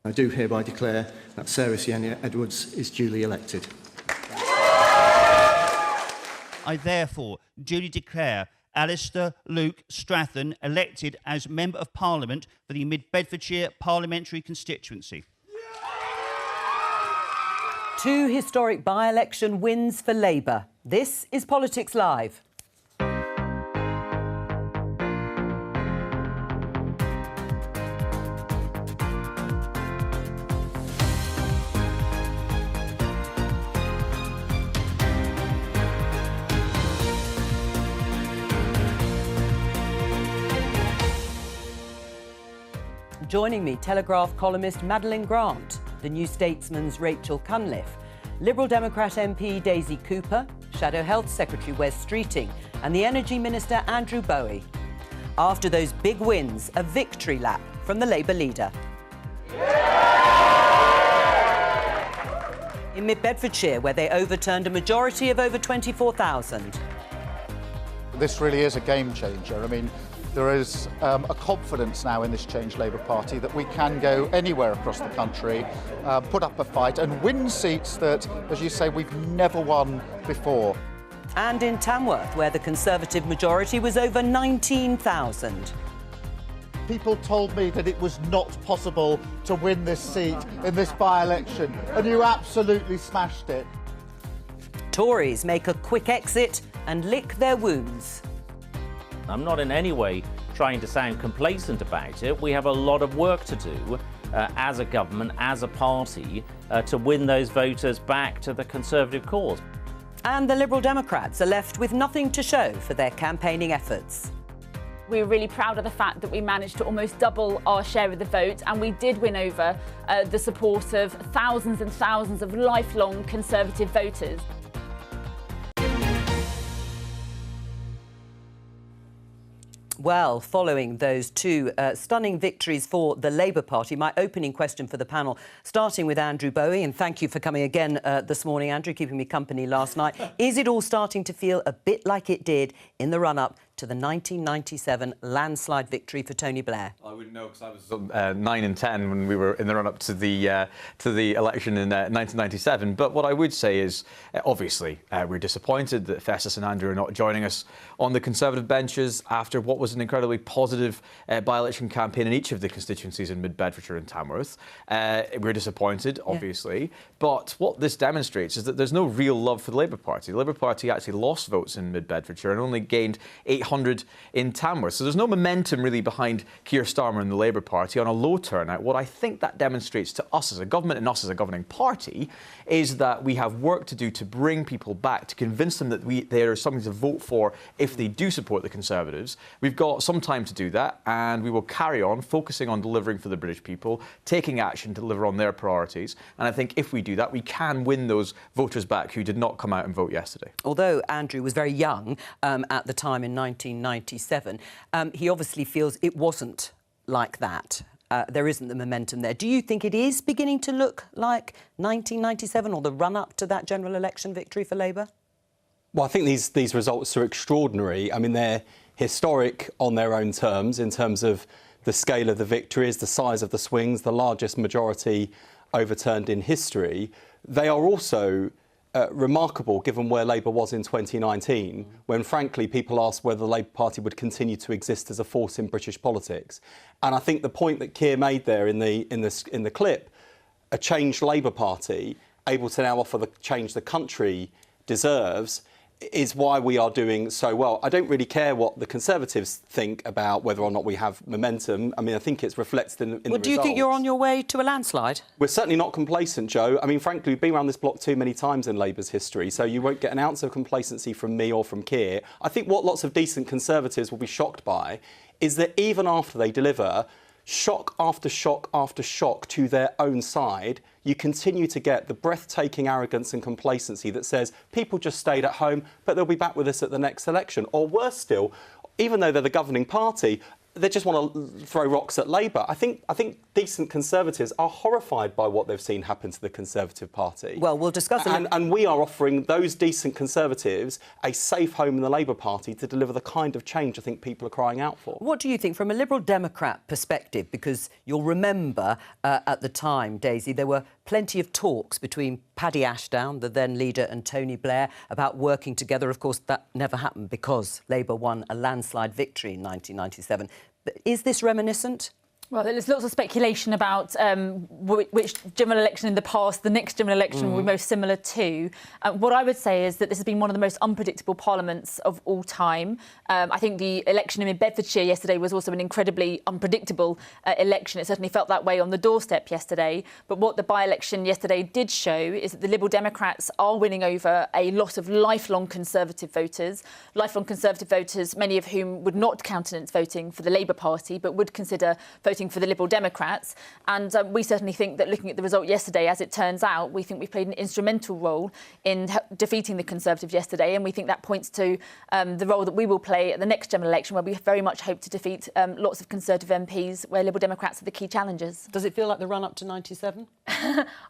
I do hereby declare that Sarah Sienna Edwards is duly elected. I therefore duly declare Alistair Luke Stratton elected as Member of Parliament for the Mid-Bedfordshire Parliamentary Constituency. 2 historic by-election wins for Labour. This is Politics Live. Joining me, Telegraph columnist Madeline Grant, the New Statesman's Rachel Cunliffe, Liberal Democrat MP Daisy Cooper, Shadow Health Secretary Wes Streeting and the Energy Minister Andrew Bowie. After those big wins, a victory lap from the Labour leader. In Mid-Bedfordshire, where they overturned a majority of over 24,000. This really is a game changer. I mean, there is a confidence now in this Change Labour Party that we can go anywhere across the country, put up a fight and win seats that, as you say, we've never won before. And in Tamworth, where the Conservative majority was over 19,000. People told me that it was not possible to win this seat in this by-election, and you absolutely smashed it. Tories make a quick exit and lick their wounds. I'm not in any way trying to sound complacent about it. We have a lot of work to do as a government, as a party, to win those voters back to the Conservative cause. And the Liberal Democrats are left with nothing to show for their campaigning efforts. We were really proud of the fact that we managed to almost double our share of the vote, and we did win over the support of thousands and thousands of lifelong Conservative voters. Well, following those 2 stunning victories for the Labour Party, my opening question for the panel, starting with Andrew Bowie, and thank you for coming again this morning, Andrew, keeping me company last night. Is it all starting to feel a bit like it did in the run-up to the 1997 landslide victory for Tony Blair? I wouldn't know, because I was 9 and 10 when we were in the run-up to the election in 1997. But what I would say is, obviously, we're disappointed that Festus and Andrew are not joining us on the Conservative benches after what was an incredibly positive by-election campaign in each of the constituencies in Mid-Bedfordshire and Tamworth. We're disappointed, obviously. Yeah. But what this demonstrates is that there's no real love for the Labour Party. The Labour Party actually lost votes in Mid-Bedfordshire and only gained 800 in Tamworth. So there's no momentum really behind Keir Starmer and the Labour Party on a low turnout. What I think that demonstrates to us as a government and us as a governing party is that we have work to do to bring people back, to convince them that there is something to vote for if they do support the Conservatives. We've got some time to do that, and we will carry on focusing on delivering for the British people, taking action to deliver on their priorities. And I think if we do that, we can win those voters back who did not come out and vote yesterday. Although Andrew was very young at the time in 1997, he obviously feels it wasn't like that. There isn't the momentum there. Do you think it is beginning to look like 1997 or the run-up to that general election victory for Labour? Well, I think these results are extraordinary. I mean, they're historic on their own terms, in terms of the scale of the victories, the size of the swings, the largest majority overturned in history. They are also remarkable given where Labour was in 2019, when frankly people asked whether the Labour Party would continue to exist as a force in British politics. And I think the point that Keir made there in the clip, a changed Labour Party able to now offer the change the country deserves, is why we are doing so well. I don't really care what the Conservatives think about whether or not we have momentum. I mean, I think it's reflected in the results. Do you think you're on your way to a landslide? We're certainly not complacent, Jo. I mean, frankly, we've been around this block too many times in Labour's history, so you won't get an ounce of complacency from me or from Keir. I think what lots of decent Conservatives will be shocked by is that even after they deliver shock after shock after shock to their own side, you continue to get the breathtaking arrogance and complacency that says people just stayed at home, but they'll be back with us at the next election. Or worse still, even though they're the governing party, they just want to throw rocks at Labour. I think decent Conservatives are horrified by what they've seen happen to the Conservative Party. Well, we'll discuss it. And we are offering those decent Conservatives a safe home in the Labour Party to deliver the kind of change I think people are crying out for. What do you think from a Liberal Democrat perspective? Because you'll remember at the time, Daisy, there were plenty of talks between Paddy Ashdown, the then leader, and Tony Blair about working together. Of course, that never happened because Labour won a landslide victory in 1997. But is this reminiscent? Well, there's lots of speculation about which general election in the past the next general election will be most similar to. What I would say is that this has been one of the most unpredictable parliaments of all time. I think the election in Bedfordshire yesterday was also an incredibly unpredictable election. It certainly felt that way on the doorstep yesterday. But what the by-election yesterday did show is that the Liberal Democrats are winning over a lot of lifelong Conservative voters, many of whom would not countenance voting for the Labour Party, but would consider voting for the Liberal Democrats. And we certainly think that looking at the result yesterday, as it turns out, we think we've played an instrumental role in defeating the Conservatives yesterday. And we think that points to the role that we will play at the next general election, where we very much hope to defeat lots of Conservative MPs, where Liberal Democrats are the key challengers. Does it feel like the run-up to 97?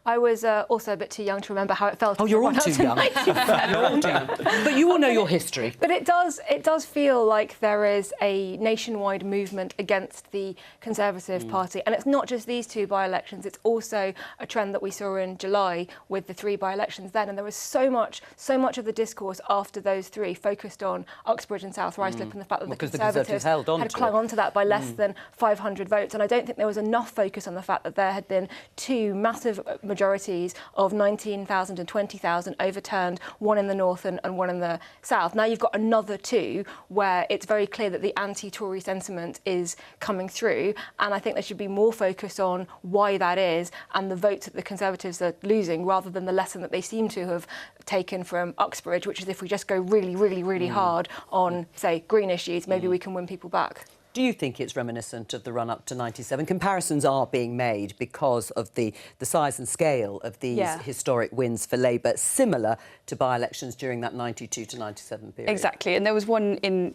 I was also a bit too young to remember how it felt. Oh, you're all too young. You're all too young. But you all know your history. But it does feel like there is a nationwide movement against the Conservative Party. And it's not just these two by-elections, it's also a trend that we saw in July with the three by-elections then. And there was so much of the discourse after those three focused on Uxbridge and South Ruislip and the fact that the Conservatives had clung on to that by less than 500 votes. And I don't think there was enough focus on the fact that there had been two massive majorities of 19,000 and 20,000 overturned, one in the north and one in the south. Now you've got another two where it's very clear that the anti-Tory sentiment is coming through. And I think there should be more focus on why that is and the votes that the Conservatives are losing, rather than the lesson that they seem to have taken from Uxbridge, which is if we just go really hard on, say, green issues, maybe we can win people back. Do you think it's reminiscent of the run-up to 97? Comparisons are being made because of the size and scale of these historic wins for Labour, similar to by-elections during that 92 to 97 period. Exactly, and there was one in,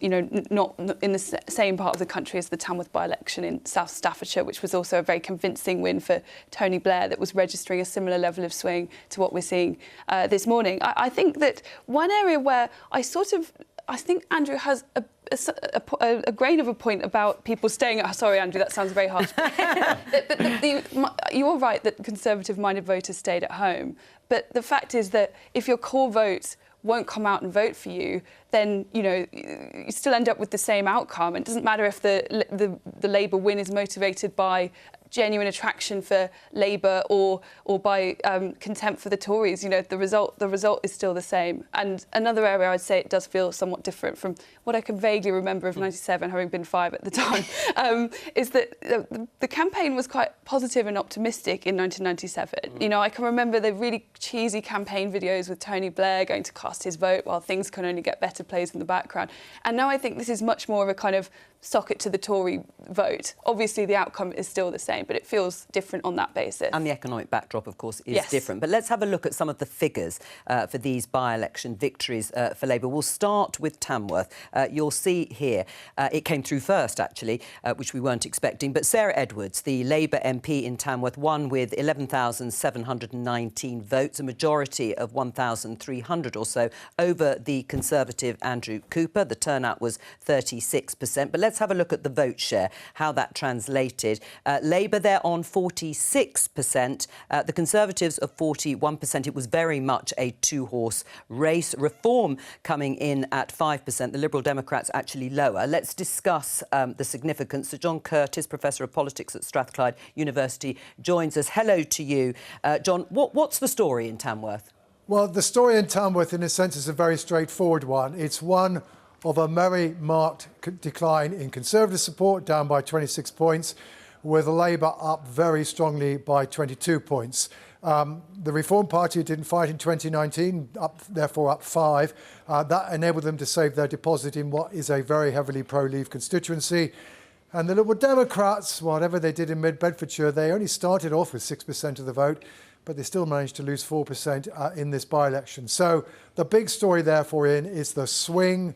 not in the same part of the country as the Tamworth by-election in South Staffordshire, which was also a very convincing win for Tony Blair, that was registering a similar level of swing to what we're seeing this morning. I think that one area where I think Andrew has a grain of a point about people staying at... Sorry, Andrew, that sounds very harsh. You're right that Conservative-minded voters stayed at home. But the fact is that if your core vote won't come out and vote for you, then, you still end up with the same outcome. It doesn't matter if the Labour win is motivated by genuine attraction for Labour or by contempt for the Tories. The result is still the same. And another area I'd say it does feel somewhat different from what I can vaguely remember of 97, having been 5 at the time, is that the campaign was quite positive and optimistic in 1997. I can remember the really cheesy campaign videos with Tony Blair going to cast his vote while things can only get better plays in the background. And now I think this is much more of a kind of socket to the Tory vote. Obviously, the outcome is still the same, but it feels different on that basis. And the economic backdrop, of course, is different. But let's have a look at some of the figures for these by-election victories for Labour. We'll start with Tamworth. You'll see here, it came through first, actually, which we weren't expecting. But Sarah Edwards, the Labour MP in Tamworth, won with 11,719 votes, a majority of 1,300 or so, over the Conservative Andrew Cooper. The turnout was 36%. But let's have a look at the vote share, how that translated. Labour there on 46%, the Conservatives of 41%. It was very much a two-horse race. Reform coming in at 5%, the Liberal Democrats actually lower. Let's discuss the significance. Sir John Curtis, Professor of Politics at Strathclyde University, joins us. Hello to you. John, what's the story in Tamworth? Well, the story in Tamworth, in a sense, is a very straightforward one. It's one of a very marked decline in Conservative support, down by 26 points, with Labour up very strongly by 22 points. The Reform Party didn't fight in 2019, therefore up 5. That enabled them to save their deposit in what is a very heavily pro-Leave constituency. And the Liberal Democrats, whatever they did in mid-Bedfordshire, they only started off with 6% of the vote, but they still managed to lose 4% in this by-election. So the big story, therefore, is the swing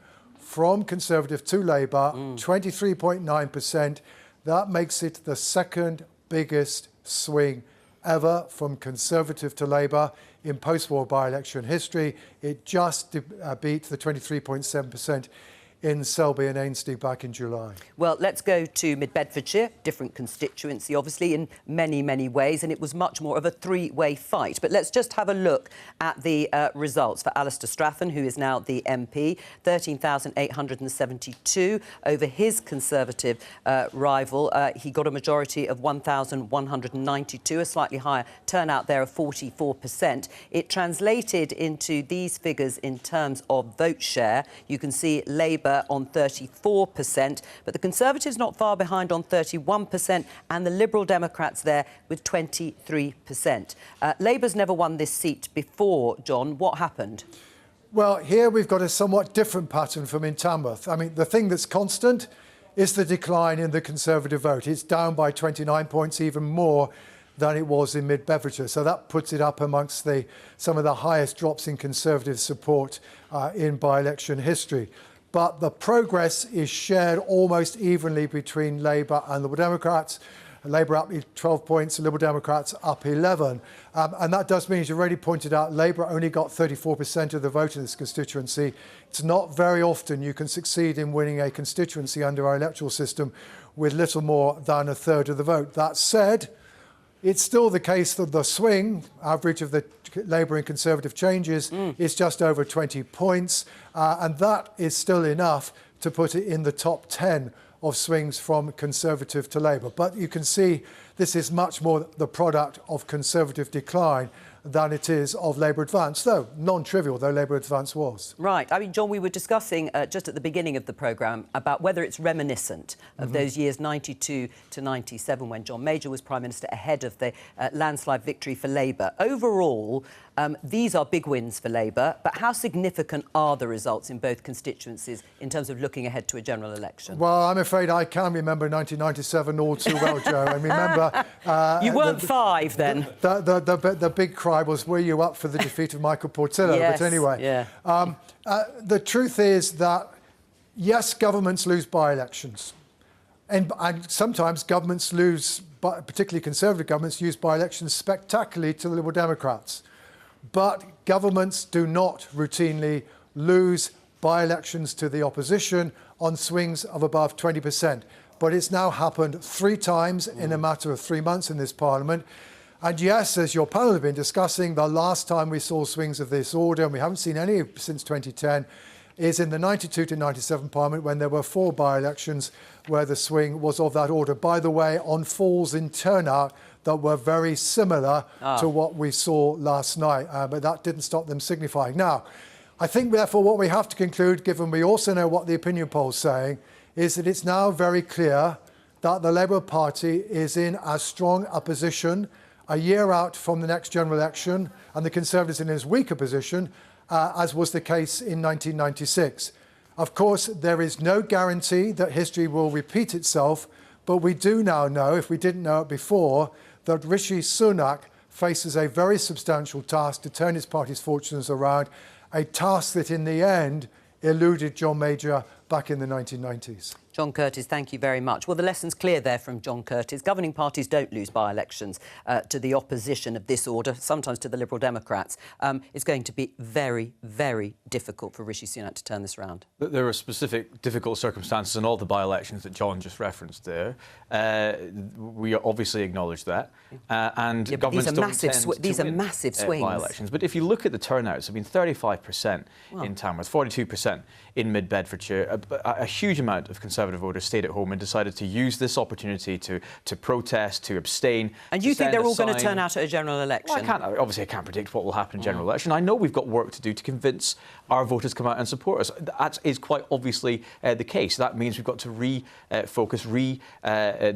from Conservative to Labour, 23.9%. That makes it the second biggest swing ever from Conservative to Labour in post-war by-election history. It just beat the 23.7% in Selby and Ainsley back in July. Well, let's go to Mid-Bedfordshire, different constituency, obviously, in many, many ways, and it was much more of a three-way fight. But let's just have a look at the results for Alistair Strathern, who is now the MP, 13,872 over his Conservative rival. He got a majority of 1,192, a slightly higher turnout there of 44%. It translated into these figures in terms of vote share. You can see Labour on 34%, but the Conservatives not far behind on 31%, and the Liberal Democrats there with 23%. Labour's never won this seat before, John. What happened? Well, here we've got a somewhat different pattern from in Tamworth. I mean, the thing that's constant is the decline in the Conservative vote. It's down by 29 points, even more than it was in Mid-Bedfordshire. So that puts it up amongst some of the highest drops in Conservative support in by-election history. But the progress is shared almost evenly between Labour and Liberal Democrats. Labour up 12 points, Liberal Democrats up 11. And that does mean, as you already pointed out, Labour only got 34% of the vote in this constituency. It's not very often you can succeed in winning a constituency under our electoral system with little more than a third of the vote. That said, it's still the case that the swing average of the Labour and Conservative changes is just over 20 points, and that is still enough to put it in the top 10 of swings from Conservative to Labour. But you can see this is much more the product of Conservative decline than it is of Labour advance, though non-trivial though Labour advance was. Right. I mean, John, we were discussing just at the beginning of the programme about whether it's reminiscent of those years 92 to 97 when John Major was Prime Minister ahead of the landslide victory for Labour. Overall, these are big wins for Labour, but how significant are the results in both constituencies in terms of looking ahead to a general election? Well, I'm afraid I can remember 1997 all too well, Jo. I remember... you weren't five then. The big cry was, were you up for the defeat of Michael Portillo? Yes, but anyway, yeah. The truth is that, yes, governments lose by-elections. And sometimes governments lose, particularly Conservative governments, use by-elections spectacularly to the Liberal Democrats. But governments do not routinely lose by-elections to the opposition on swings of above 20%. But it's now happened 3 times in a matter of 3 months in this Parliament. And yes, as your panel have been discussing, the last time we saw swings of this order, and we haven't seen any since 2010, is in the 92 to 97 Parliament when there were 4 by-elections where the swing was of that order. By the way, on falls in turnout that were very similar to what we saw last night, but that didn't stop them signifying. Now, I think, therefore, what we have to conclude, given we also know what the opinion poll's saying, is that it's now very clear that the Labour Party is in as strong a position a year out from the next general election, and the Conservatives in as weak a position as was the case in 1996. Of course, there is no guarantee that history will repeat itself, but we do now know, if we didn't know it before, that Rishi Sunak faces a very substantial task to turn his party's fortunes around, a task that in the end eluded John Major back in the 1990s. John Curtis, thank you very much. Well, the lesson's clear there from John Curtis. Governing parties don't lose by-elections to the opposition of this order, sometimes to the Liberal Democrats. It's going to be very, very difficult for Rishi Sunak to turn this round. There are specific difficult circumstances in all the by-elections that John just referenced there. We obviously acknowledge that. And governments these are massive swings. By-elections. But if you look at the turnouts, I mean, 35% in Tamworth, 42% in Mid-Bedfordshire, a huge amount of Conservative voters stayed at home and decided to use this opportunity to protest, to abstain. And you think they're all going to turn out at a general election? Well, I can't predict what will happen in general election. I know we've got work to do to convince our voters to come out and support us. That is quite obviously the case. That means we've got to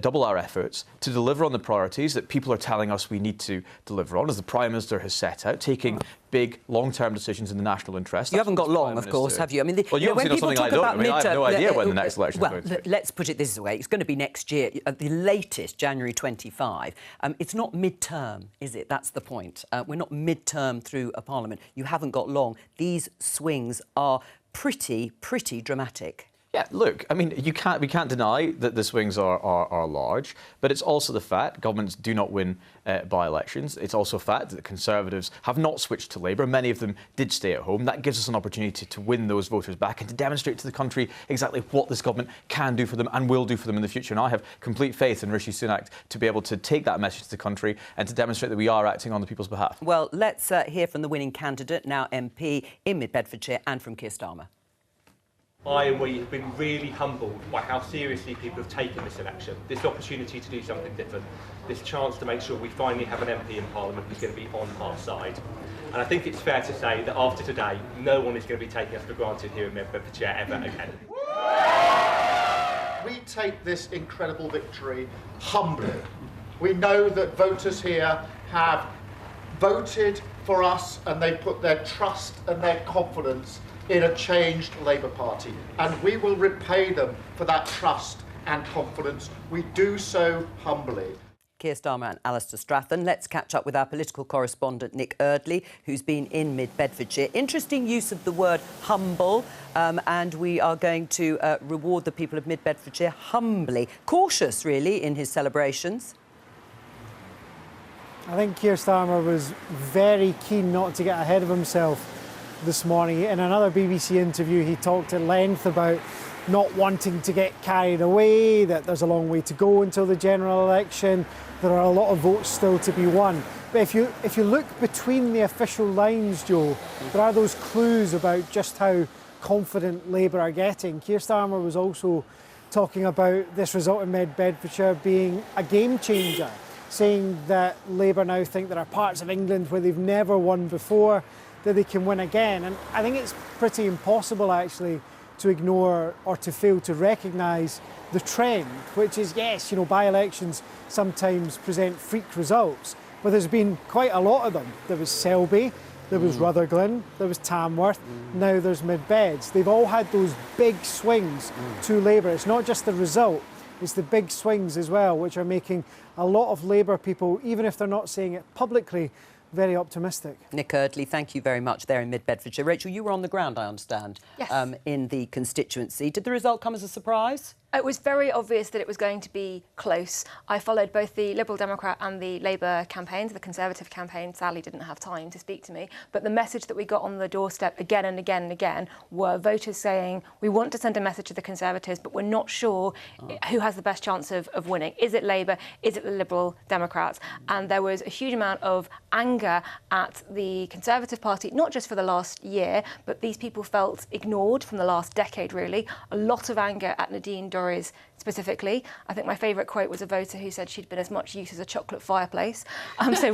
double our efforts to deliver on the priorities that people are telling us we need to deliver on, as the Prime Minister has set out, taking big, long-term decisions in the national interest. You haven't got long, of course, have you? I mean, well, you obviously know something I don't. I mean, I have no idea when the next election is going to be. Let's put it this way. It's going to be next year, at the latest, January 25. It's not mid-term, is it? That's the point. We're not mid-term through a Parliament. You haven't got long. These swings are pretty dramatic. Yeah, look, I mean, we can't deny that the swings are large, but it's also the fact governments do not win by-elections. It's also a fact that the Conservatives have not switched to Labour. Many of them did stay at home. That gives us an opportunity to win those voters back and to demonstrate to the country exactly what this government can do for them and will do for them in the future. And I have complete faith in Rishi Sunak to be able to take that message to the country and to demonstrate that we are acting on the people's behalf. Well, let's hear from the winning candidate, now MP in Mid-Bedfordshire, and from Keir Starmer. I and we have been really humbled by how seriously people have taken this election, this opportunity to do something different, this chance to make sure we finally have an MP in Parliament who's going to be on our side. And I think it's fair to say that after today, no one is going to be taking us for granted here in Bedfordshire ever again. We take this incredible victory humbly. We know that voters here have voted for us and they put their trust and their confidence in a changed Labour Party, and we will repay them for that trust and confidence. We do so humbly. Keir Starmer and Alistair Strathern. Let's catch up with our political correspondent Nick Eardley, who's been in Mid-Bedfordshire. Interesting use of the word humble, and we are going to reward the people of Mid-Bedfordshire humbly. Cautious, really, in his celebrations. I think Keir Starmer was very keen not to get ahead of himself this morning. In another BBC interview, he talked at length about not wanting to get carried away, that there's a long way to go until the general election. There are a lot of votes still to be won. But if you look between the official lines, Jo, there are those clues about just how confident Labour are getting. Keir Starmer was also talking about this result in Mid-Bedfordshire being a game changer, saying that Labour now think there are parts of England where they've never won before, that they can win again. And I think it's pretty impossible, actually, to ignore or to fail to recognise the trend, which is, yes, you know, by-elections sometimes present freak results, but there's been quite a lot of them. There was Selby, there was Rutherglen, there was Tamworth, now there's Mid-Beds. They've all had those big swings to Labour. It's not just the result, it's the big swings as well, which are making a lot of Labour people, even if they're not saying it publicly, very optimistic. Nick Eardley, thank you very much there in Mid-Bedfordshire. Rachel, you were on the ground, I understand, yes. In the constituency. Did the result come as a surprise? It was very obvious that it was going to be close. I followed both the Liberal Democrat and the Labour campaigns. The Conservative campaign sadly didn't have time to speak to me. But the message that we got on the doorstep again and again and again were voters saying, we want to send a message to the Conservatives, but we're not sure who has the best chance of winning. Is it Labour? Is it the Liberal Democrats? And there was a huge amount of anger at the Conservative Party, not just for the last year, but these people felt ignored from the last decade, really. A lot of anger at Nadine Dorries specifically. I think my favourite quote was a voter who said she'd been as much use as a chocolate fireplace. So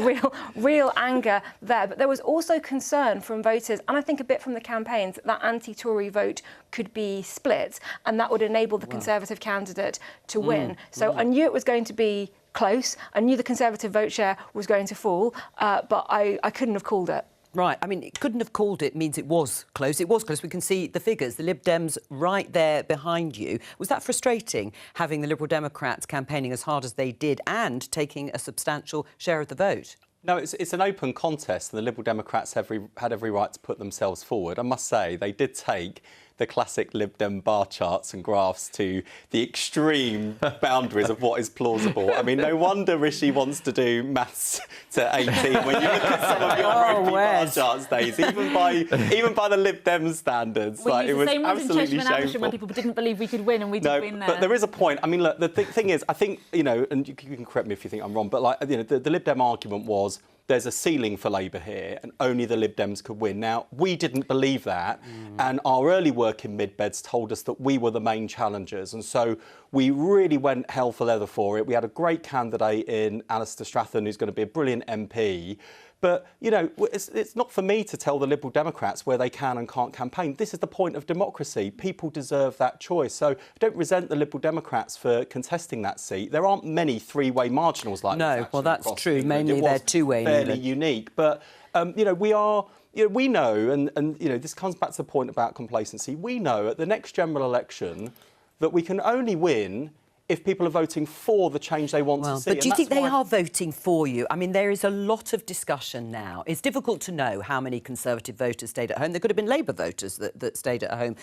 real anger there. But there was also concern from voters, and I think a bit from the campaigns, that anti-Tory vote could be split, and that would enable the Conservative candidate to win. So I knew it was going to be close. I knew the Conservative vote share was going to fall, but I couldn't have called it. Right, I mean, it couldn't have called it means it was close. It was close. We can see the figures, the Lib Dems right there behind you. Was that frustrating, having the Liberal Democrats campaigning as hard as they did and taking a substantial share of the vote? No, it's an open contest, and the Liberal Democrats had every right to put themselves forward. I must say, they did take the classic Lib Dem bar charts and graphs to the extreme boundaries of what is plausible. I mean, no wonder Rishi wants to do maths to 18 when you look at some of your ropey bar charts days, even by the Lib Dem standards. We like, used it was the same ones in absolutely Chesham and shameful. when people didn't believe we could win, and we did win there. But there is a point. I mean, look, the thing is, I think, you know, and you can correct me if you think I'm wrong, but like, you know, the Lib Dem argument was there's a ceiling for Labour here and only the Lib Dems could win. Now, we didn't believe that, and our early work in Mid-Beds told us that we were the main challengers, and so we really went hell for leather for it. We had a great candidate in Alistair Strathern, who's going to be a brilliant MP. But, you know, it's not for me to tell the Liberal Democrats where they can and can't campaign. This is the point of democracy. People deserve that choice. So I don't resent the Liberal Democrats for contesting that seat. There aren't many three-way marginals like this. No, well, that's true. Mainly they're two-way. Fairly unique. But, you know, we are... You know, we know, and you know, this comes back to the point about complacency, we know at the next general election that we can only win if people are voting for the change they want to see. But do you think they are voting for you? I mean, there is a lot of discussion now. It's difficult to know how many Conservative voters stayed at home. There could have been Labour voters that stayed at home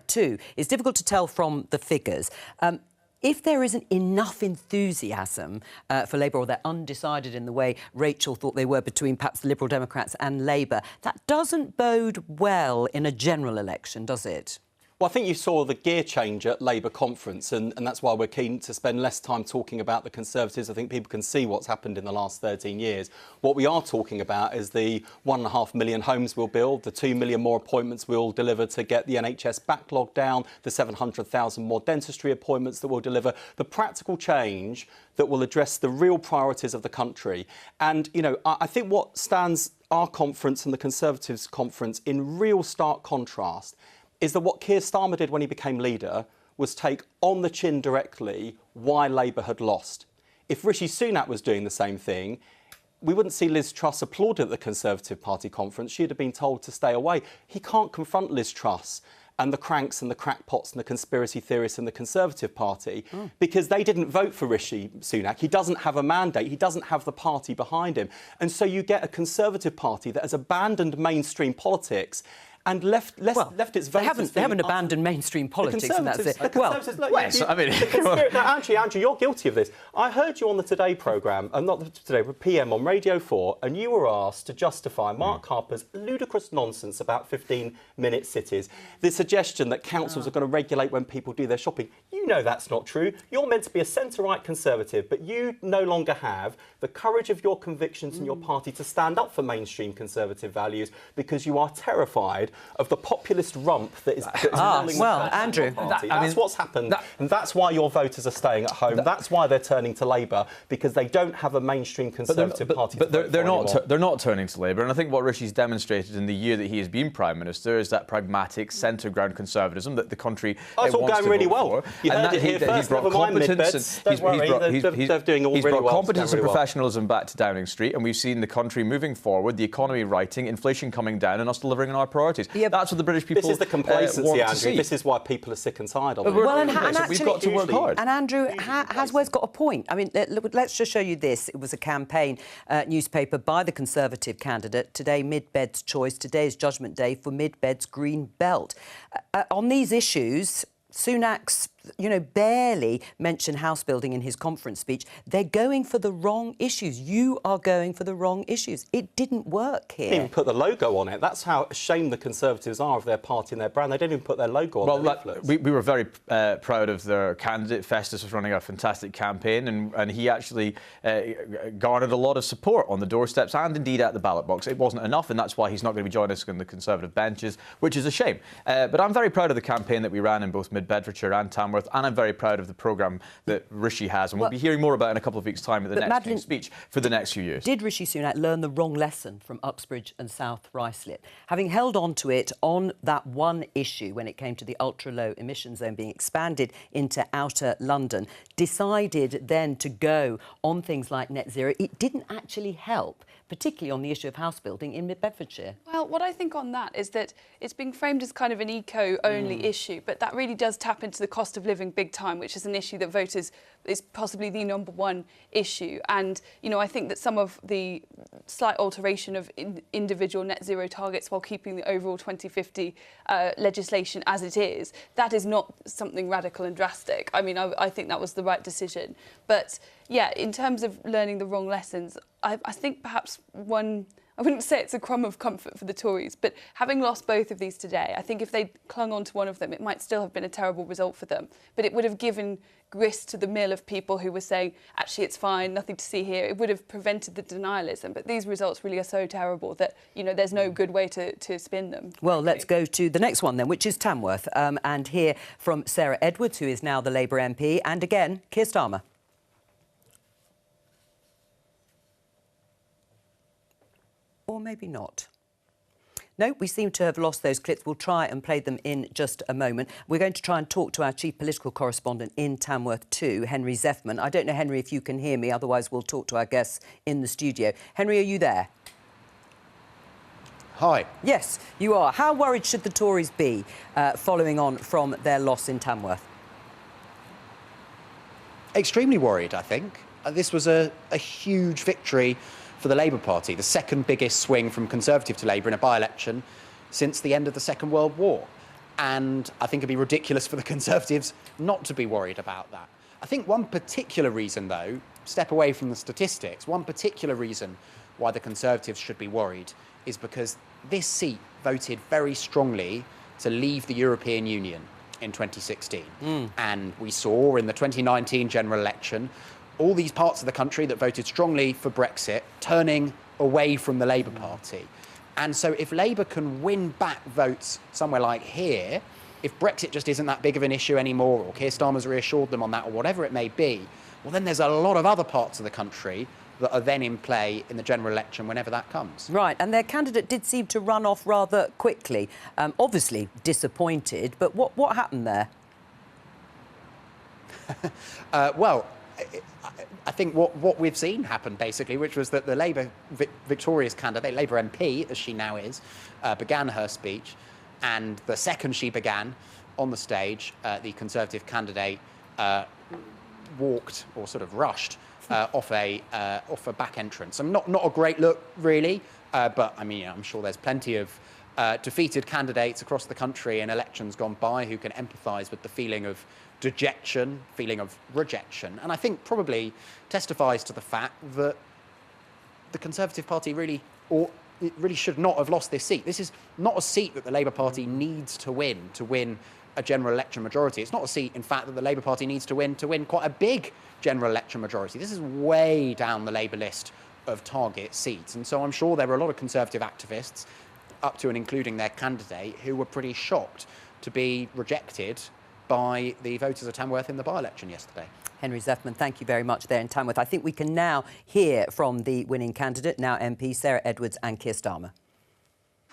too. It's difficult to tell from the figures. If there isn't enough enthusiasm for Labour, or they're undecided in the way Rachel thought they were between perhaps the Liberal Democrats and Labour, that doesn't bode well in a general election, does it? Well, I think you saw the gear change at Labour conference, and that's why we're keen to spend less time talking about the Conservatives. I think people can see what's happened in the last 13 years. What we are talking about is the 1.5 million homes we'll build, the 2 million more appointments we'll deliver to get the NHS backlog down, the 700,000 more dentistry appointments that we'll deliver, the practical change that will address the real priorities of the country. And, you know, I think what stands our conference and the Conservatives' conference in real stark contrast is that what Keir Starmer did when he became leader was take on the chin directly why Labour had lost. If Rishi Sunak was doing the same thing, we wouldn't see Liz Truss applauded at the Conservative Party conference. She'd have been told to stay away. He can't confront Liz Truss and the cranks and the crackpots and the conspiracy theorists in the Conservative Party because they didn't vote for Rishi Sunak. He doesn't have a mandate. He doesn't have the party behind him. And so you get a Conservative Party that has abandoned mainstream politics and left its voters. They haven't abandoned mainstream politics, and that's it. Andrew, you're guilty of this. I heard you on the Today programme, not Today, but PM on Radio 4, and you were asked to justify Mark Harper's ludicrous nonsense about 15-minute cities. The suggestion that councils are going to regulate when people do their shopping. You know that's not true. You're meant to be a centre-right Conservative, but you no longer have the courage of your convictions in your party to stand up for mainstream Conservative values because you are terrified of the populist rump that is Andrew, that's what's happened, and that's why your voters are staying at home. That's why they're turning to Labour, because they don't have a mainstream Conservative party. But they're not turning to Labour, and I think what Rishi's demonstrated in the year that he has been Prime Minister is that pragmatic centre ground conservatism that the country it's all going really well. You heard it here first. Never mind mid-beds. Don't worry, they're doing all really well. He's brought competence and professionalism back to Downing Street, and we've seen the country moving forward, the economy righting, inflation coming down, and us delivering on our priorities. Yeah, that's what the British people This is the complacency, Andrew. This is why people are sick and tired of it. And actually, we've got to work hard. And Andrew, Haswell's got a point. I mean, let's just show you this. It was a campaign newspaper by the Conservative candidate. Today, Mid-Bed's choice. Today is Judgment Day for Mid-Bed's Green Belt. On these issues, Sunak's, barely mentioned house building in his conference speech. They're going for the wrong issues. You are going for the wrong issues. It didn't work here. They didn't even put the logo on it. That's how ashamed the Conservatives are of their party and their brand. They didn't even put their logo on their leaflets. We were very proud of their candidate. Festus was running a fantastic campaign, and he actually garnered a lot of support on the doorsteps and indeed at the ballot box. It wasn't enough, and that's why he's not going to be joining us on the Conservative benches, which is a shame. But I'm very proud of the campaign that we ran in both Mid-Bedfordshire and Tamworth, and I'm very proud of the programme that Rishi has, and we'll be hearing more about it in a couple of weeks' time at the next King's speech for the next few years. Did Rishi Sunak learn the wrong lesson from Uxbridge and South Ruislip? Having held on to it on that one issue when it came to the ultra-low emission zone being expanded into outer London, decided then to go on things like net zero. It didn't actually help, particularly on the issue of house building in Mid-Bedfordshire. Well, what I think on that is that it's being framed as kind of an eco-only issue, but that really does tap into the cost of living big time, which is an issue that voters is possibly the number one issue. And, I think that some of the slight alteration of individual net zero targets while keeping the overall 2050 legislation as it is, that is not something radical and drastic. I mean, I think that was the right decision. But, yeah, in terms of learning the wrong lessons, I think perhaps one... I wouldn't say it's a crumb of comfort for the Tories, but having lost both of these today, I think if they'd clung on to one of them, it might still have been a terrible result for them. But it would have given grist to the mill of people who were saying, actually, it's fine, nothing to see here. It would have prevented the denialism. But these results really are so terrible that, there's no good way to spin them. Well, let's go to the next one then, which is Tamworth. And hear from Sarah Edwards, who is now the Labour MP, and again, Keir Starmer. Or maybe not. No, we seem to have lost those clips. We'll try and play them in just a moment. We're going to try and talk to our chief political correspondent in Tamworth too, Henry Zeffman. I don't know, Henry, if you can hear me. Otherwise, we'll talk to our guests in the studio. Henry, are you there? Hi. Yes, you are. How worried should the Tories be following on from their loss in Tamworth? Extremely worried, I think. This was a huge victory for the Labour Party, the second biggest swing from Conservative to Labour in a by-election since the end of the Second World War. And I think it'd be ridiculous for the Conservatives not to be worried about that. I think one particular reason, though, step away from the statistics, one particular reason why the Conservatives should be worried is because this seat voted very strongly to leave the European Union in 2016. And we saw in the 2019 general election all these parts of the country that voted strongly for Brexit turning away from the Labour Party. And so if Labour can win back votes somewhere like here, if Brexit just isn't that big of an issue anymore, or Keir Starmer's reassured them on that, or whatever it may be, well, then there's a lot of other parts of the country that are then in play in the general election whenever that comes. Right, and their candidate did seem to run off rather quickly. Obviously disappointed, but what happened there? Well, I think what we've seen happen, basically, which was that the Labour victorious candidate, Labour MP, as she now is, began her speech, and the second she began on the stage, the Conservative candidate walked, or sort of rushed, off a back entrance. Not a great look, really, but I mean, I'm sure there's plenty of defeated candidates across the country in elections gone by who can empathise with the feeling of dejection, feeling of rejection, and I think probably testifies to the fact that the Conservative Party really should not have lost this seat. This is not a seat that the Labour Party needs to win a general election majority. It's not a seat, in fact, that the Labour Party needs to win quite a big general election majority. This is way down the Labour list of target seats, and so I'm sure there were a lot of Conservative activists, up to and including their candidate, who were pretty shocked to be rejected by the voters of Tamworth in the by-election yesterday. Henry Zeffman, thank you very much there in Tamworth. I think we can now hear from the winning candidate, now MP, Sarah Edwards, and Keir Starmer.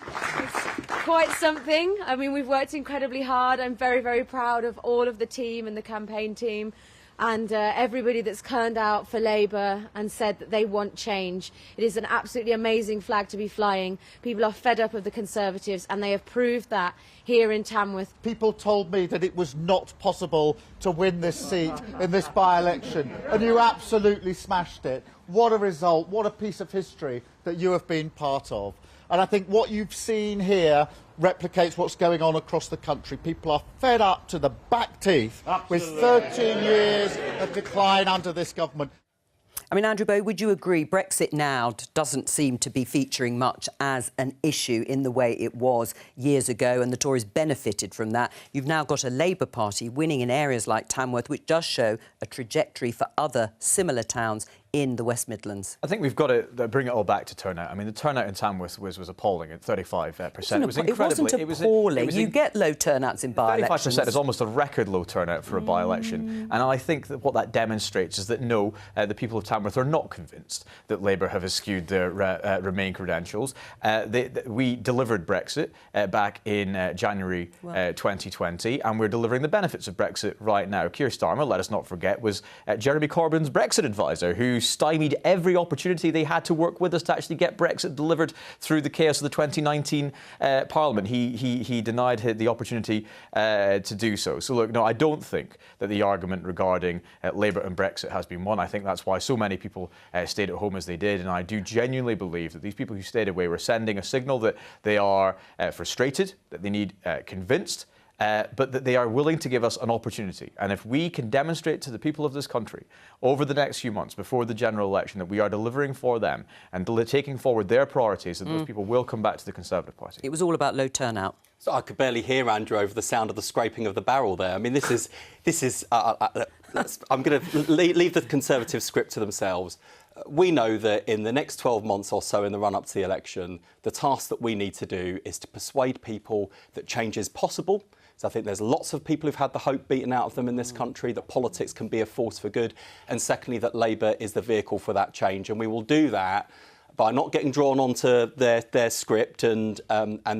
It's quite something. I mean, we've worked incredibly hard. I'm very, very proud of all of the team and the campaign team and everybody that's turned out for Labour and said that they want change. It is an absolutely amazing flag to be flying. People are fed up of the Conservatives, and they have proved that here in Tamworth. People told me that it was not possible to win this seat in this by-election, and you absolutely smashed it. What a result, what a piece of history that you have been part of. And I think what you've seen here replicates what's going on across the country. People are fed up to the back teeth with 13 years of decline under this government. I mean, Andrew Bow, would you agree Brexit now doesn't seem to be featuring much as an issue in the way it was years ago, and the Tories benefited from that? You've now got a Labour Party winning in areas like Tamworth, which does show a trajectory for other similar towns in the West Midlands. I think we've got to bring it all back to turnout. I mean, the turnout in Tamworth was appalling at 35%. It was incredible. It wasn't appalling. You get low turnouts in by-elections. 35% is almost a record low turnout for a by-election. And I think that what that demonstrates is that, no, the people of Tamworth are not convinced that Labour have eschewed their Remain credentials. We delivered Brexit back in January 2020, and we're delivering the benefits of Brexit right now. Keir Starmer, let us not forget, was Jeremy Corbyn's Brexit advisor, who stymied every opportunity they had to work with us to actually get Brexit delivered through the chaos of the 2019 Parliament. He denied the opportunity to do so. So look, no, I don't think that the argument regarding Labour and Brexit has been won. I think that's why so many people stayed at home as they did, and I do genuinely believe that these people who stayed away were sending a signal that they are frustrated, that they need convinced, but that they are willing to give us an opportunity. And if we can demonstrate to the people of this country over the next few months before the general election that we are delivering for them and taking forward their priorities, that those people will come back to the Conservative Party. It was all about low turnout. So I could barely hear Andrew over the sound of the scraping of the barrel there. I mean, this is. I'm going to leave the Conservative script to themselves. We know that in the next 12 months or so in the run-up to the election, the task that we need to do is to persuade people that change is possible. So I think there's lots of people who've had the hope beaten out of them in this country, that politics can be a force for good. And secondly, that Labour is the vehicle for that change. And we will do that by not getting drawn onto their script and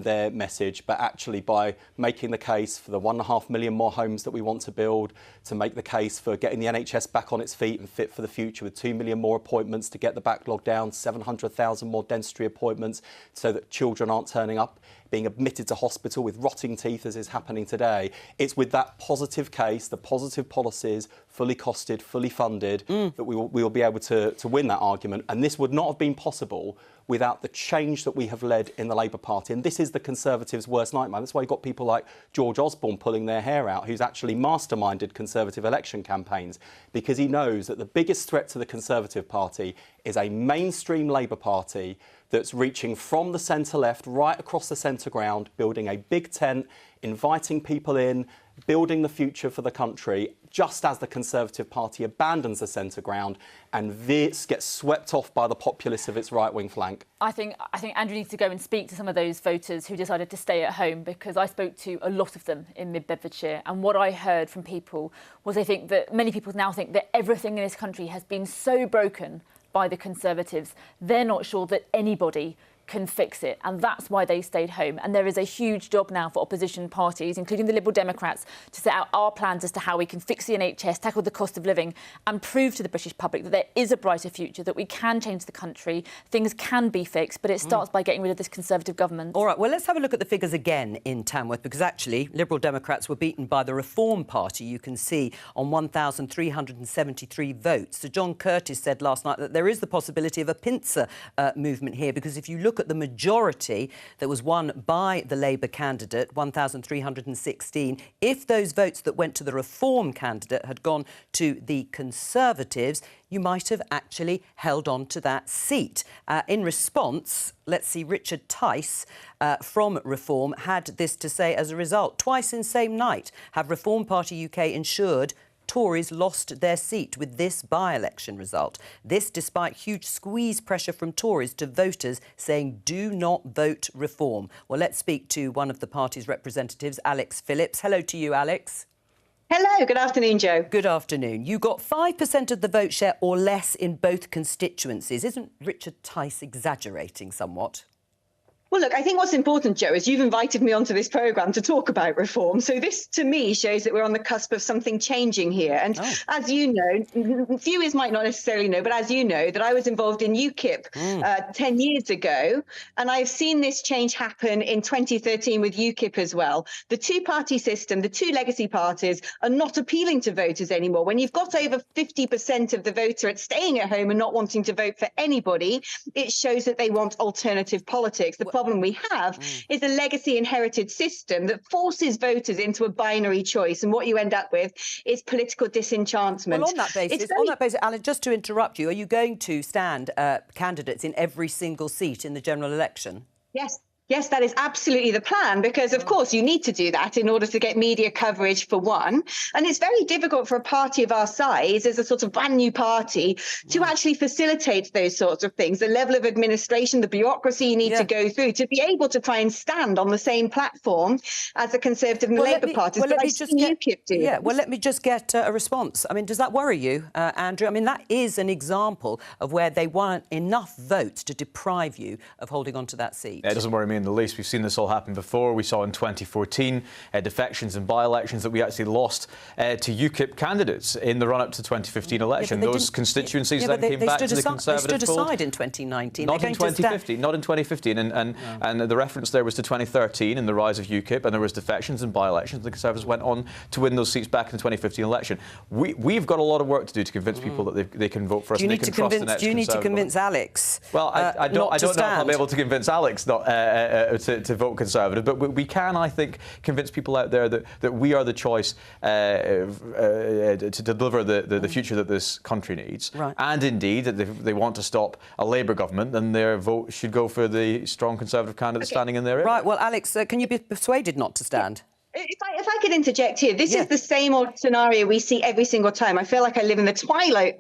their message, but actually by making the case for the 1.5 million more homes that we want to build, to make the case for getting the NHS back on its feet and fit for the future with 2 million more appointments to get the backlog down, 700,000 more dentistry appointments so that children aren't turning up. being admitted to hospital with rotting teeth, as is happening today. It's with that positive case, the positive policies, fully costed, fully funded, that we will be able to win that argument. And this would not have been possible without the change that we have led in the Labour Party. And this is the Conservatives' worst nightmare. That's why you've got people like George Osborne pulling their hair out, who's actually masterminded Conservative election campaigns, because he knows that the biggest threat to the Conservative Party is a mainstream Labour Party that's reaching from the centre-left right across the centre ground, building a big tent, inviting people in, building the future for the country, just as the Conservative Party abandons the centre ground and this gets swept off by the populists of its right-wing flank. I think Andrew needs to go and speak to some of those voters who decided to stay at home, because I spoke to a lot of them in mid-Bedfordshire, and what I heard from people was many people now think that everything in this country has been so broken by the Conservatives, they're not sure that anybody can fix it, and that's why they stayed home. And there is a huge job now for opposition parties, including the Liberal Democrats, to set out our plans as to how we can fix the NHS, tackle the cost of living, and prove to the British public that there is a brighter future, that we can change the country, things can be fixed, but it starts by getting rid of this Conservative government. All right, well, let's have a look at the figures again in Tamworth, because actually Liberal Democrats were beaten by the Reform Party, you can see, on 1,373 votes. Sir John Curtis said last night that there is the possibility of a pincer movement here, because if you look at the majority that was won by the Labour candidate, 1,316, if those votes that went to the Reform candidate had gone to the Conservatives, you might have actually held on to that seat. In response, let's see, Richard Tice from Reform had this to say as a result. Twice in same night have Reform Party UK ensured Tories lost their seat with this by-election result. This despite huge squeeze pressure from Tories to voters saying do not vote Reform. Well, let's speak to one of the party's representatives, Alex Phillips. Hello to you, Alex. Hello, good afternoon, Jo. Good afternoon. You got 5% of the vote share or less in both constituencies. Isn't Richard Tice exaggerating somewhat? Well, look, I think what's important, Jo, is you've invited me onto this programme to talk about reform. So this, to me, shows that we're on the cusp of something changing here. And as you know, viewers might not necessarily know, but as you know, that I was involved in UKIP 10 years ago. And I've seen this change happen in 2013 with UKIP as well. The two-party system, the two legacy parties, are not appealing to voters anymore. When you've got over 50% of the voter at staying at home and not wanting to vote for anybody, it shows that they want alternative politics. The problem we have is a legacy inherited system that forces voters into a binary choice, and what you end up with is political disenchantment. Well, on that basis, Alan, just to interrupt you, are you going to stand candidates in every single seat in the general election? Yes. Yes, that is absolutely the plan, because, of course, you need to do that in order to get media coverage, for one. And it's very difficult for a party of our size, as a sort of brand new party, to actually facilitate those sorts of things. The level of administration, the bureaucracy you need to go through to be able to try and stand on the same platform as the Conservative and the Labour parties. Well, let me just get a response. I mean, does that worry you, Andrew? I mean, that is an example of where they weren't enough votes to deprive you of holding on to that seat. It doesn't worry me in the least. We've seen this all happen before. We saw in 2014 defections and by-elections that we actually lost to UKIP candidates in the run-up to 2015 election. Those constituencies then came back to the Conservative fold. They stood aside in 2019. Not in 2015. Not in 2015. And the reference there was to 2013 and the rise of UKIP, and there was defections and by-elections. The Conservatives went on to win those seats back in the 2015 election. We've got a lot of work to do to convince people that they can vote for us and they can trust the next Conservative. Do you need to convince Alex? Well, I don't know if I'll be able to convince Alex to vote Conservative, but we can, I think, convince people out there that we are the choice to deliver the future that this country needs. Right. And indeed, that they want to stop a Labour government, then their vote should go for the strong Conservative candidate standing in their area. Right, well, Alex, can you be persuaded not to stand? If I could interject here, this is the same old scenario we see every single time. I feel like I live in the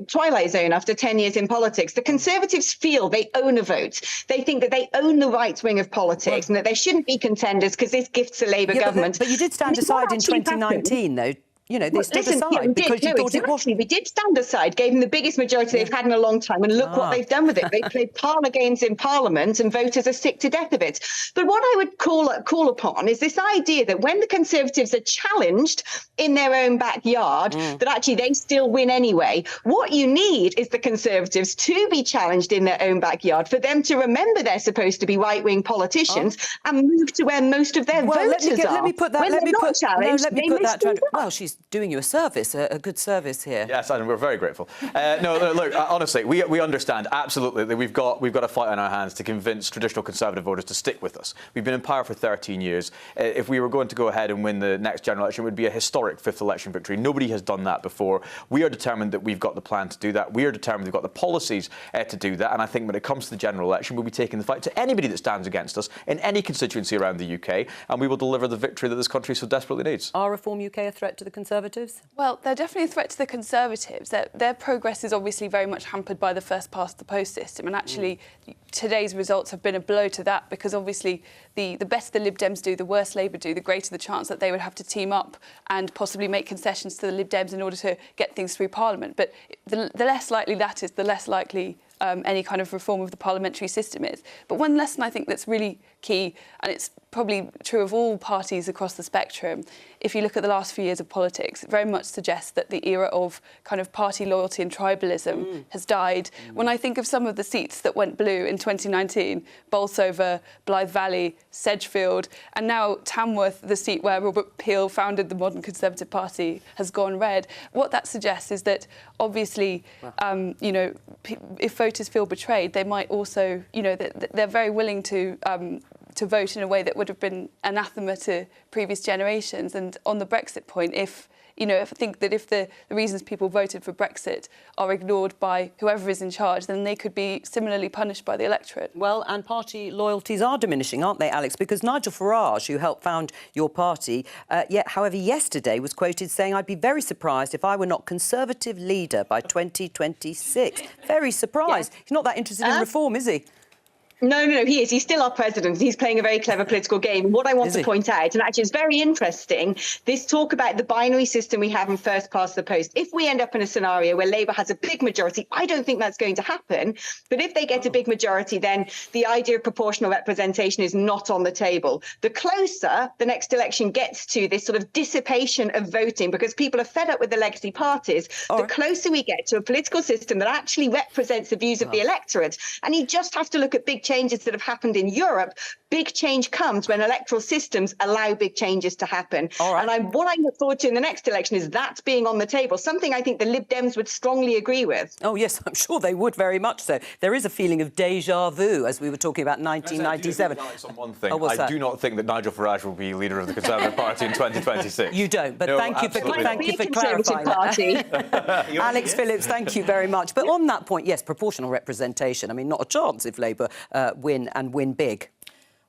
twilight zone after 10 years in politics. The Conservatives feel they own a vote. They think that they own the right wing of politics and that they shouldn't be contenders because this gifts a Labour government. But you did stand aside in 2019, though. you know, they stood Listen, aside we because you thought it was. We did stand aside, gave them the biggest majority they've had in a long time, and look what they've done with it. They played parlour games in Parliament, and voters are sick to death of it. But what I would call upon is this idea that when the Conservatives are challenged in their own backyard, that actually they still win anyway. What you need is the Conservatives to be challenged in their own backyard, for them to remember they're supposed to be right-wing politicians and move to where most of their voters are. Let me put that. When Let me they're not put. No, challenged, let me they put miss that. things up. Well, she's doing you a service, a good service here. Yes, and we're very grateful. No, look, honestly, we understand absolutely that we've got a fight on our hands to convince traditional Conservative voters to stick with us. We've been in power for 13 years. If we were going to go ahead and win the next general election, it would be a historic fifth election victory. Nobody has done that before. We are determined that we've got the plan to do that. We are determined we've got the policies to do that. And I think when it comes to the general election, we'll be taking the fight to anybody that stands against us in any constituency around the UK, and we will deliver the victory that this country so desperately needs. Are Reform UK a threat to the Conservatives? Well, they're definitely a threat to the Conservatives. Their progress is obviously very much hampered by the first past the post system, and actually today's results have been a blow to that, because obviously the better the Lib Dems do, the worse Labour do, the greater the chance that they would have to team up and possibly make concessions to the Lib Dems in order to get things through Parliament. But the less likely that is, the less likely any kind of reform of the parliamentary system is. But one lesson I think that's really key, and it's probably true of all parties across the spectrum, if you look at the last few years of politics, it very much suggests that the era of kind of party loyalty and tribalism has died. When I think of some of the seats that went blue in 2019, Bolsover, Blythe Valley, Sedgefield, and now Tamworth, the seat where Robert Peel founded the modern Conservative Party, has gone red. What that suggests is that obviously, you know, if voters feel betrayed, they might also, you know, they're very willing to vote in a way that would have been anathema to previous generations. And on the Brexit point, if I think that if the reasons people voted for Brexit are ignored by whoever is in charge, then they could be similarly punished by the electorate. Well, and party loyalties are diminishing, aren't they, Alex? Because Nigel Farage, who helped found your party, however, yesterday was quoted saying, "I'd be very surprised if I were not Conservative leader by 2026. Very surprised. He's not that interested in reform, is he? No, he is. He's still our president. He's playing a very clever political game. What I want to point out, and actually it's very interesting, this talk about the binary system we have in first past the post. If we end up in a scenario where Labour has a big majority, I don't think that's going to happen. But if they get a big majority, then the idea of proportional representation is not on the table. The closer the next election gets to this sort of dissipation of voting, because people are fed up with the legacy parties, the closer we get to a political system that actually represents the views of the electorate. And you just have to look at big changes that have happened in Europe. Big change comes when electoral systems allow big changes to happen. And what I look forward to in the next election is that being on the table, something I think the Lib Dems would strongly agree with. Oh, yes, I'm sure they would very much so. There is a feeling of déjà vu, as we were talking about 1997. On one thing, I do not think that Nigel Farage will be leader of the Conservative Party in 2026. You don't, but no, thank you for clarifying that. Alex Phillips, thank you very much. But on that point, yes, proportional representation. I mean, not a chance if Labour win and win big.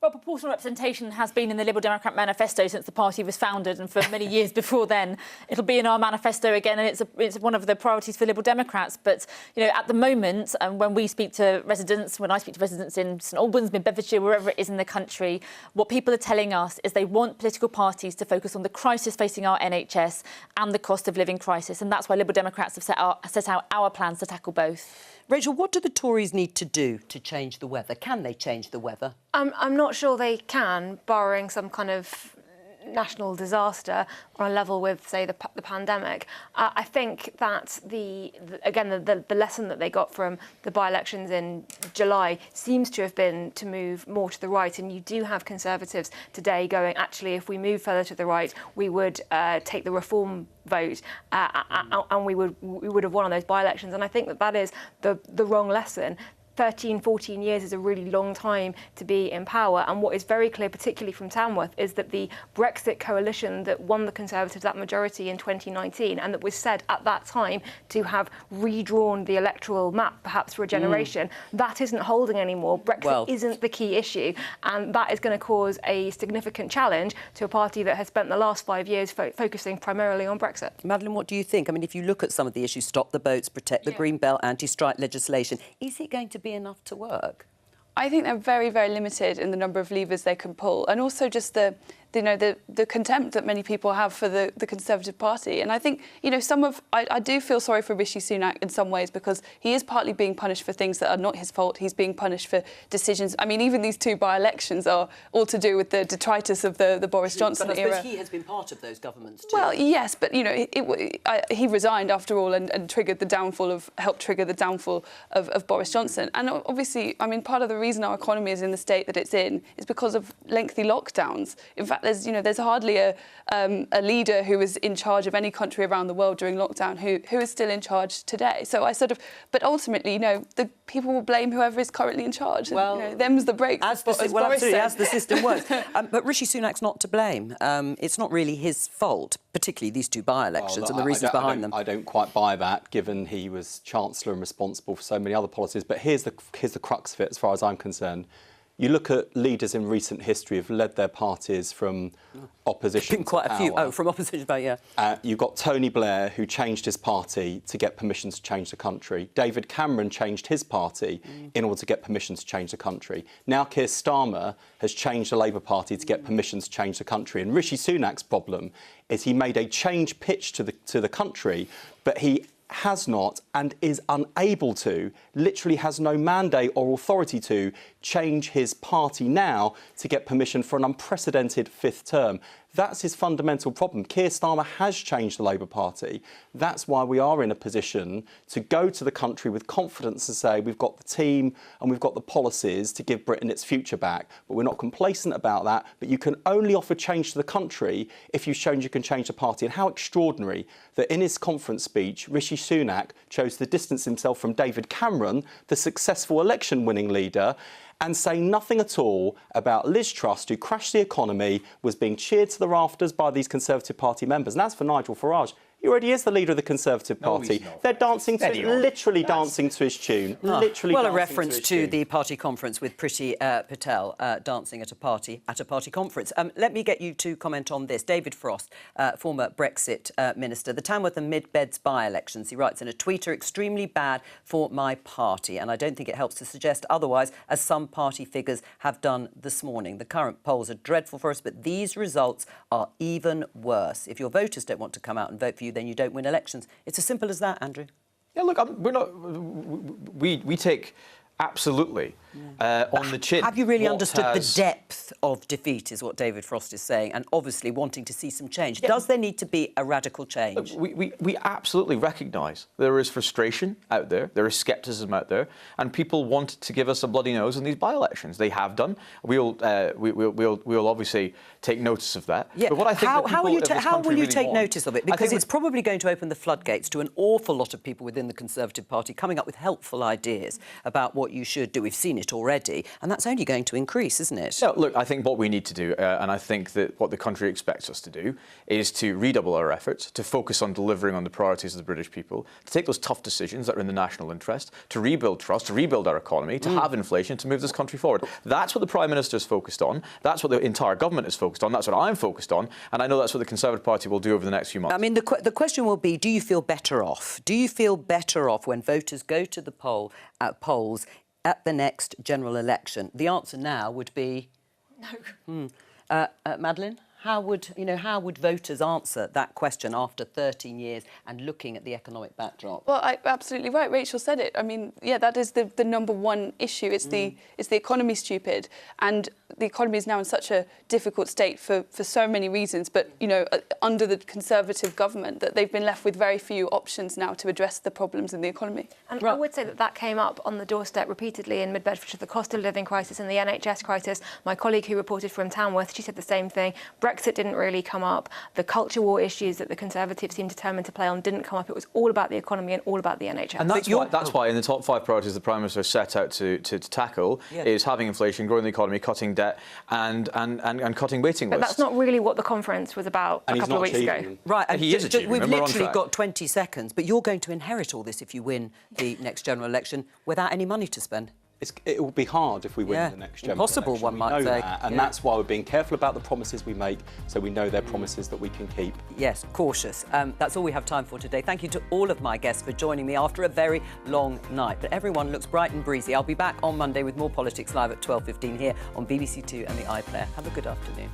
Well, proportional representation has been in the Liberal Democrat manifesto since the party was founded, and for many years before then. It'll be in our manifesto again, and it's one of the priorities for Liberal Democrats. But, you know, at the moment, when I speak to residents in St Albans, Mid-Bedfordshire, wherever it is in the country, what people are telling us is they want political parties to focus on the crisis facing our NHS and the cost of living crisis. And that's why Liberal Democrats have set out our plans to tackle both. Rachel, what do the Tories need to do to change the weather? Can they change the weather? I'm not sure they can, barring some kind of national disaster on a level with, say, the pandemic. I think that the lesson that they got from the by-elections in July seems to have been to move more to the right, and you do have Conservatives today going, actually, if we move further to the right, we would take the reform vote and we would have won on those by-elections. And I think that is the wrong lesson. 13, 14 years is a really long time to be in power. And what is very clear, particularly from Tamworth, is that the Brexit coalition that won the Conservatives that majority in 2019, and that was said at that time to have redrawn the electoral map, perhaps for a generation, that isn't holding anymore. Brexit isn't the key issue. And that is going to cause a significant challenge to a party that has spent the last 5 years focusing primarily on Brexit. Madeline, what do you think? I mean, if you look at some of the issues, stop the boats, protect the green belt, anti-strike legislation, is it going to be enough to work? I think they're very, very limited in the number of levers they can pull, and also just the the contempt that many people have for the Conservative Party. And I think, I do feel sorry for Rishi Sunak in some ways, because he is partly being punished for things that are not his fault. He's being punished for decisions. I mean, even these 2 by-elections are all to do with the detritus of the Boris Johnson era. But he has been part of those governments too. Well, yes, but, he resigned after all and helped trigger the downfall of Boris Johnson. And obviously, I mean, part of the reason our economy is in the state that it's in is because of lengthy lockdowns. In fact, there's hardly a leader who was in charge of any country around the world during lockdown who is still in charge today. So but ultimately, the people will blame whoever is currently in charge. Well, and, them's the breaks. As the system works. But Rishi Sunak's not to blame. It's not really his fault, particularly these 2 by-elections and the reasons behind them. I don't quite buy that, given he was Chancellor and responsible for so many other policies. But here's the crux of it, as far as I'm concerned. You look at leaders in recent history who've led their parties from opposition been quite to a few. power. Oh, from opposition, but yeah. You've got Tony Blair, who changed his party to get permission to change the country. David Cameron changed his party in order to get permission to change the country. Now Keir Starmer has changed the Labour Party to get permission to change the country. And Rishi Sunak's problem is he made a change pitch to the country, but he has not and is unable to, literally has no mandate or authority to, change his party now to get permission for an unprecedented 5th term. That's his fundamental problem. Keir Starmer has changed the Labour Party. That's why we are in a position to go to the country with confidence and say we've got the team and we've got the policies to give Britain its future back. But we're not complacent about that. But you can only offer change to the country if you've shown you can change the party. And how extraordinary that in his conference speech, Rishi Sunak chose to distance himself from David Cameron, the successful election-winning leader, and say nothing at all about Liz Truss, who crashed the economy, was being cheered to the rafters by these Conservative Party members. And as for Nigel Farage, he already is the leader of the Conservative Party. They're dancing to literally dancing to his tune. Literally well, a dancing reference to, his to tune. the party conference with Priti Patel dancing at a party conference. Let me get you to comment on this. David Frost, former Brexit minister. The Tamworth and Mid-Beds by-elections, he writes in a tweet, are extremely bad for my party, and I don't think it helps to suggest otherwise, as some party figures have done this morning. The current polls are dreadful for us, but these results are even worse. If your voters don't want to come out and vote for you, then you don't win elections. It's as simple as that, Andrew. Yeah, look, we're not. We take absolutely on the chin. Have you really understood the depth of defeat, is what David Frost is saying, and obviously wanting to see some change? Yeah. Does there need to be a radical change? We absolutely recognise there is frustration out there, there is scepticism out there, and people want to give us a bloody nose in these by-elections. They have done. We'll obviously take notice of that. Yeah. But what I think how will you take want, notice of it? Because it's probably going to open the floodgates to an awful lot of people within the Conservative Party coming up with helpful ideas about what you should do. We've seen it already, and that's only going to increase, isn't it? No, look, I think what we need to do, and I think that what the country expects us to do, is to redouble our efforts, to focus on delivering on the priorities of the British people, to take those tough decisions that are in the national interest, to rebuild trust, to rebuild our economy, to have inflation, to move this country forward. That's what the Prime Minister is focused on. That's what the entire government is focused on. That's what I'm focused on. And I know that's what the Conservative Party will do over the next few months. I mean, the question will be, do you feel better off? Do you feel better off when voters go to the polls at the next general election? The answer now would be no. Madeline, how would voters answer that question after 13 years and looking at the economic backdrop? Well, absolutely right. Rachel said it. I mean, yeah, that is the number one issue. It's the economy, stupid, and the economy is now in such a difficult state for so many reasons. But under the Conservative government, that they've been left with very few options now to address the problems in the economy. And I would say that came up on the doorstep repeatedly in Mid-Bedfordshire, the cost of living crisis and the NHS crisis. My colleague who reported from Tamworth, she said the same thing. Brexit didn't really come up. The culture war issues that the Conservatives seemed determined to play on didn't come up. It was all about the economy and all about the NHS. And that's why in the top 5 priorities the Prime Minister set out to tackle is having inflation, growing the economy, cutting debt and cutting waiting lists. But that's not really what the conference was about a couple of weeks ago. Right, and he is achieving. We've literally got 20 seconds, but you're going to inherit all this if you win the next general election without any money to spend. It will be hard if we win the next general impossible, election. one might say. And that's why we're being careful about the promises we make, so we know they're promises that we can keep. Yes, cautious. That's all we have time for today. Thank you to all of my guests for joining me after a very long night. But everyone looks bright and breezy. I'll be back on Monday with more Politics Live at 12:15 here on BBC Two and the iPlayer. Have a good afternoon.